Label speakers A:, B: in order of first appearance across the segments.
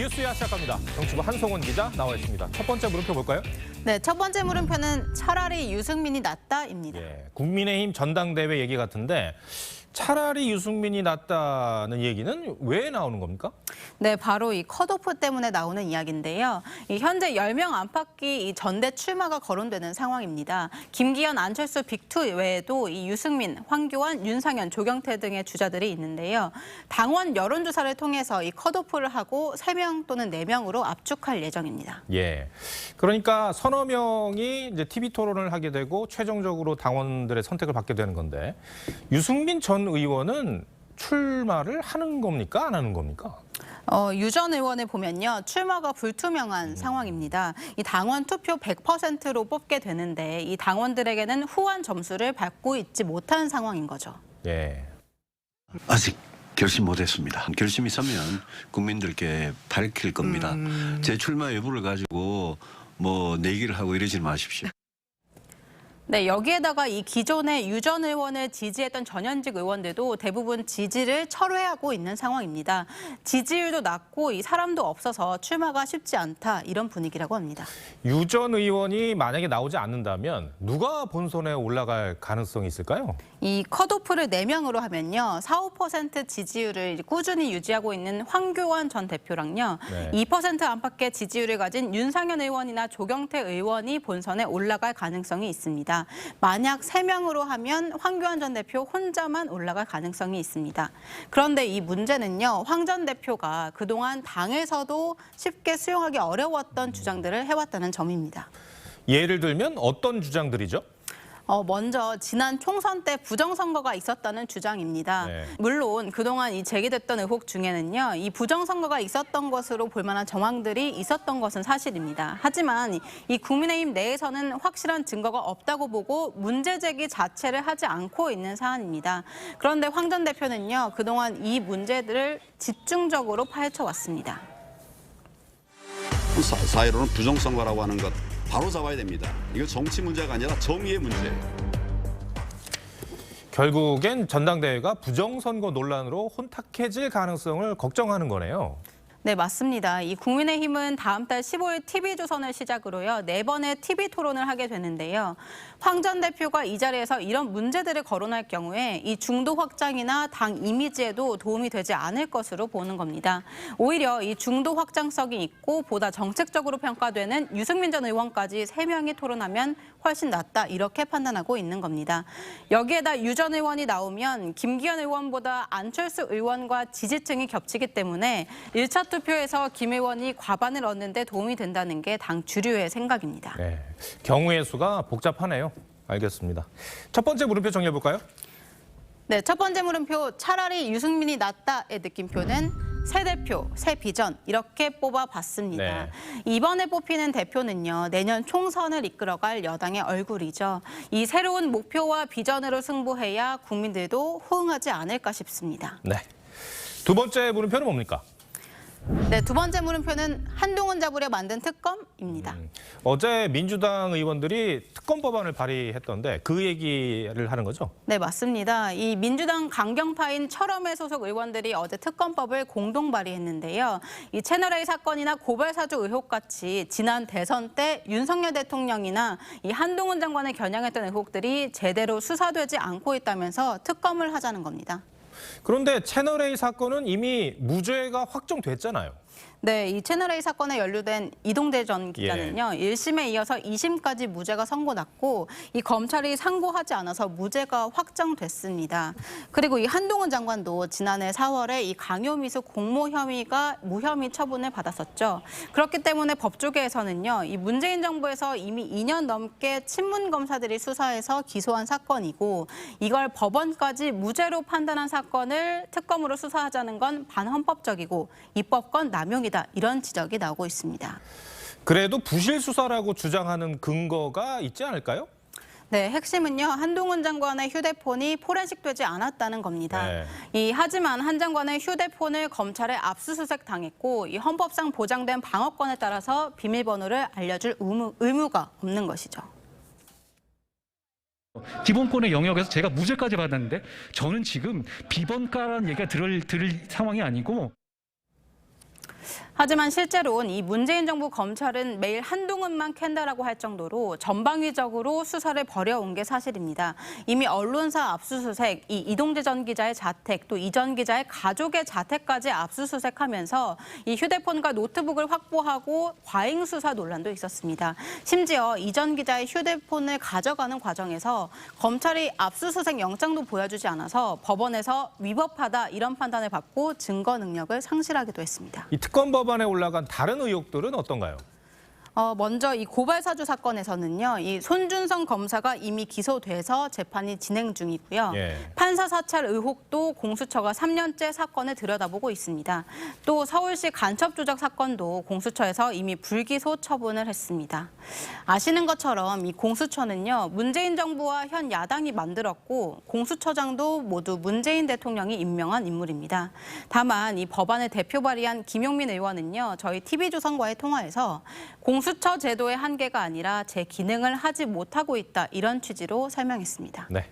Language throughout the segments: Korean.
A: 뉴스야 시작합니다. 정치부 한송원 기자 나와 있습니다. 첫 번째 물음표 볼까요?
B: 네, 첫 번째 물음표는 차라리 유승민이 낫다입니다.
A: 예, 국민의힘 전당대회 얘기 같은데 차라리 유승민이 낫다는 얘기는 왜 나오는 겁니까?
B: 네, 바로 이 컷오프 때문에 나오는 이야기인데요. 현재 10명 안팎이 이 전대 출마가 거론되는 상황입니다. 김기현, 안철수 빅2 외에도 이 유승민, 황교안, 윤상현, 조경태 등의 주자들이 있는데요. 당원 여론조사를 통해서 이 컷오프를 하고 3명 또는 4명으로 압축할 예정입니다.
A: 예, 그러니까 서너 명이 이제 TV 토론을 하게 되고 최종적으로 당원들의 선택을 받게 되는 건데 유승민 전 의원은 출마를 하는 겁니까? 안 하는 겁니까?
B: 유 전 의원을 보면요. 출마가 불투명한 상황입니다. 이 당원 투표 100%로 뽑게 되는데 이 당원들에게는 후한 점수를 받고 있지 못한 상황인 거죠.
A: 예.
C: 아직 결심 못했습니다. 결심이 서면 국민들께 밝힐 겁니다. 제 출마 여부를 가지고 뭐 내기를 하고 이러지 마십시오.
B: 네, 여기에다가 이 기존의 유 전 의원을 지지했던 전현직 의원들도 대부분 지지를 철회하고 있는 상황입니다. 지지율도 낮고 이 사람도 없어서 출마가 쉽지 않다 이런 분위기라고 합니다.
A: 유 전 의원이 만약에 나오지 않는다면 누가 본선에 올라갈 가능성이 있을까요?
B: 이 컷오프를 4명으로 하면요. 4, 5% 지지율을 꾸준히 유지하고 있는 황교안 전 대표랑요.
A: 네.
B: 2% 안팎의 지지율을 가진 윤상현 의원이나 조경태 의원이 본선에 올라갈 가능성이 있습니다. 만약 3명으로 하면 황교안 전 대표 혼자만 올라갈 가능성이 있습니다. 그런데 이 문제는요. 황 전 대표가 그동안 당에서도 쉽게 수용하기 어려웠던 주장들을 해왔다는 점입니다.
A: 예를 들면 어떤 주장들이죠?
B: 먼저 지난 총선 때 부정선거가 있었다는 주장입니다.
A: 네.
B: 물론 그동안 이 제기됐던 의혹 중에는요. 이 부정선거가 있었던 것으로 볼 만한 정황들이 있었던 것은 사실입니다. 하지만 이 국민의힘 내에서는 확실한 증거가 없다고 보고 문제 제기 자체를 하지 않고 있는 사안입니다. 그런데 황 전 대표는요. 그동안 이 문제들을 집중적으로 파헤쳐왔습니다.
D: 사회로는 부정선거라고 하는 것 바로 잡아야 됩니다. 이거 정치 문제가 아니라 정의의 문제예요.
A: 결국엔 전당대회가 부정선거 논란으로 혼탁해질 가능성을 걱정하는 거네요.
B: 네, 맞습니다. 이 국민의힘은 다음 달 15일 TV조선을 시작으로요. 4번의 TV 토론을 하게 되는데요. 황 전 대표가 이 자리에서 이런 문제들을 거론할 경우에 이 중도 확장이나 당 이미지에도 도움이 되지 않을 것으로 보는 겁니다. 오히려 이 중도 확장성이 있고 보다 정책적으로 평가되는 유승민 전 의원까지 3명이 토론하면 훨씬 낫다 이렇게 판단하고 있는 겁니다. 여기에다 유 전 의원이 나오면 김기현 의원보다 안철수 의원과 지지층이 겹치기 때문에 1차 투표에서 김 의원이 과반을 얻는 데 도움이 된다는 게 당 주류의 생각입니다.
A: 네, 경우의 수가 복잡하네요. 알겠습니다. 첫 번째 물음표 정리해볼까요?
B: 네, 첫 번째 물음표 차라리 유승민이 낫다의 느낌표는 새 대표, 새 비전 이렇게 뽑아봤습니다.
A: 네.
B: 이번에 뽑히는 대표는요. 내년 총선을 이끌어갈 여당의 얼굴이죠. 이 새로운 목표와 비전으로 승부해야 국민들도 호응하지 않을까 싶습니다.
A: 네. 두 번째 물음표는 뭡니까?
B: 네, 두 번째 물음표는 한동훈 잡으려 만든 특검입니다.
A: 어제 민주당 의원들이 특검 법안을 발의했던데 그 얘기를 하는 거죠?
B: 네, 맞습니다. 이 민주당 강경파인 철험회 소속 의원들이 어제 특검법을 공동 발의했는데요. 이 채널A 사건이나 고발사주 의혹같이 지난 대선 때 윤석열 대통령이나 이 한동훈 장관을 겨냥했던 의혹들이 제대로 수사되지 않고 있다면서 특검을 하자는 겁니다.
A: 그런데 채널A 사건은 이미 무죄가 확정됐잖아요.
B: 네, 이 채널A 사건에 연루된 이동대 전 기자는요. 1심에 이어서 2심까지 무죄가 선고났고 이 검찰이 상고하지 않아서 무죄가 확정됐습니다. 그리고 이 한동훈 장관도 지난해 4월에 이 강요미수 공모 혐의가 무혐의 처분을 받았었죠. 그렇기 때문에 법조계에서는요. 이 문재인 정부에서 이미 2년 넘게 친문 검사들이 수사해서 기소한 사건이고 이걸 법원까지 무죄로 판단한 사건을 특검으로 수사하자는 건 반헌법적이고 입법권 남용이다. 이런 지적이 나오고 있습니다.
A: 그래도 부실 수사라고 주장하는 근거가 있지 않을까요?
B: 네, 핵심은요. 한동훈 장관의 휴대폰이 포렌식되지 않았다는 겁니다.
A: 네.
B: 하지만 한 장관의 휴대폰을 검찰에 압수수색 당했고 이 헌법상 보장된 방어권에 따라서 비밀번호를 알려줄 의무가 없는 것이죠.
E: 기본권의 영역에서 제가 무죄까지 받았는데 저는 지금 비번가라는 얘기가 들을 상황이 아니고
B: 하지만 실제로는 이 문재인 정부 검찰은 매일 한동훈만 캔다라고 할 정도로 전방위적으로 수사를 벌여온 게 사실입니다. 이미 언론사 압수수색, 이 이동재 전 기자의 자택, 또 이 전 기자의 가족의 자택까지 압수수색하면서 이 휴대폰과 노트북을 확보하고 과잉 수사 논란도 있었습니다. 심지어 이 전 기자의 휴대폰을 가져가는 과정에서 검찰이 압수수색 영장도 보여주지 않아서 법원에서 위법하다 이런 판단을 받고 증거 능력을 상실하기도 했습니다.
A: 이 특검 법안에 올라간 다른 의혹들은 어떤가요?
B: 먼저 이 고발사주 사건에서는요, 이 손준성 검사가 이미 기소돼서 재판이 진행 중이고요.
A: 예.
B: 판사 사찰 의혹도 공수처가 3년째 사건을 들여다보고 있습니다. 또 서울시 간첩 조작 사건도 공수처에서 이미 불기소 처분을 했습니다. 아시는 것처럼 이 공수처는요, 문재인 정부와 현 야당이 만들었고 공수처장도 모두 문재인 대통령이 임명한 인물입니다. 다만 이 법안을 대표 발의한 김용민 의원은요, 저희 TV조선과의 통화에서 공수처 제도의 한계가 아니라 제 기능을 하지 못하고 있다 이런 취지로 설명했습니다.
A: 네.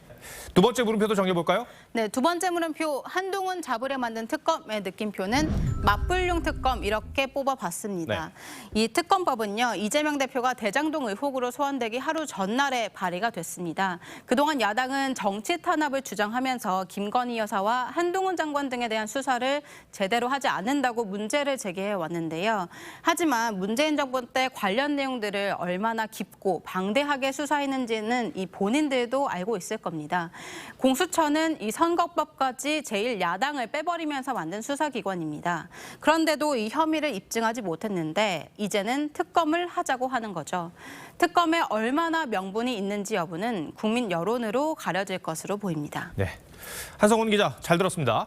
A: 두 번째 물음표도 정해볼까요?
B: 네, 두 번째 물음표 한동훈 잡으려 만든 특검의 느낌표는 맞불용 특검 이렇게 뽑아봤습니다. 이 특검법은요, 이재명 대표가 대장동 의혹으로 소환되기 하루 전날에 발의가 됐습니다. 그동안 야당은 정치 탄압을 주장하면서 김건희 여사와 한동훈 장관 등에 대한 수사를 제대로 하지 않는다고 문제를 제기해 왔는데요. 하지만 문재인 정부 때 관련 내용들을 얼마나 깊고 방대하게 수사했는지는 이 본인들도 알고 있을 겁니다. 공수처는 이 선거법까지 제1야당을 빼버리면서 만든 수사기관입니다. 그런데도 이 혐의를 입증하지 못했는데 이제는 특검을 하자고 하는 거죠. 특검에 얼마나 명분이 있는지 여부는 국민 여론으로 가려질 것으로 보입니다.
A: 네. 한성훈 기자 잘 들었습니다.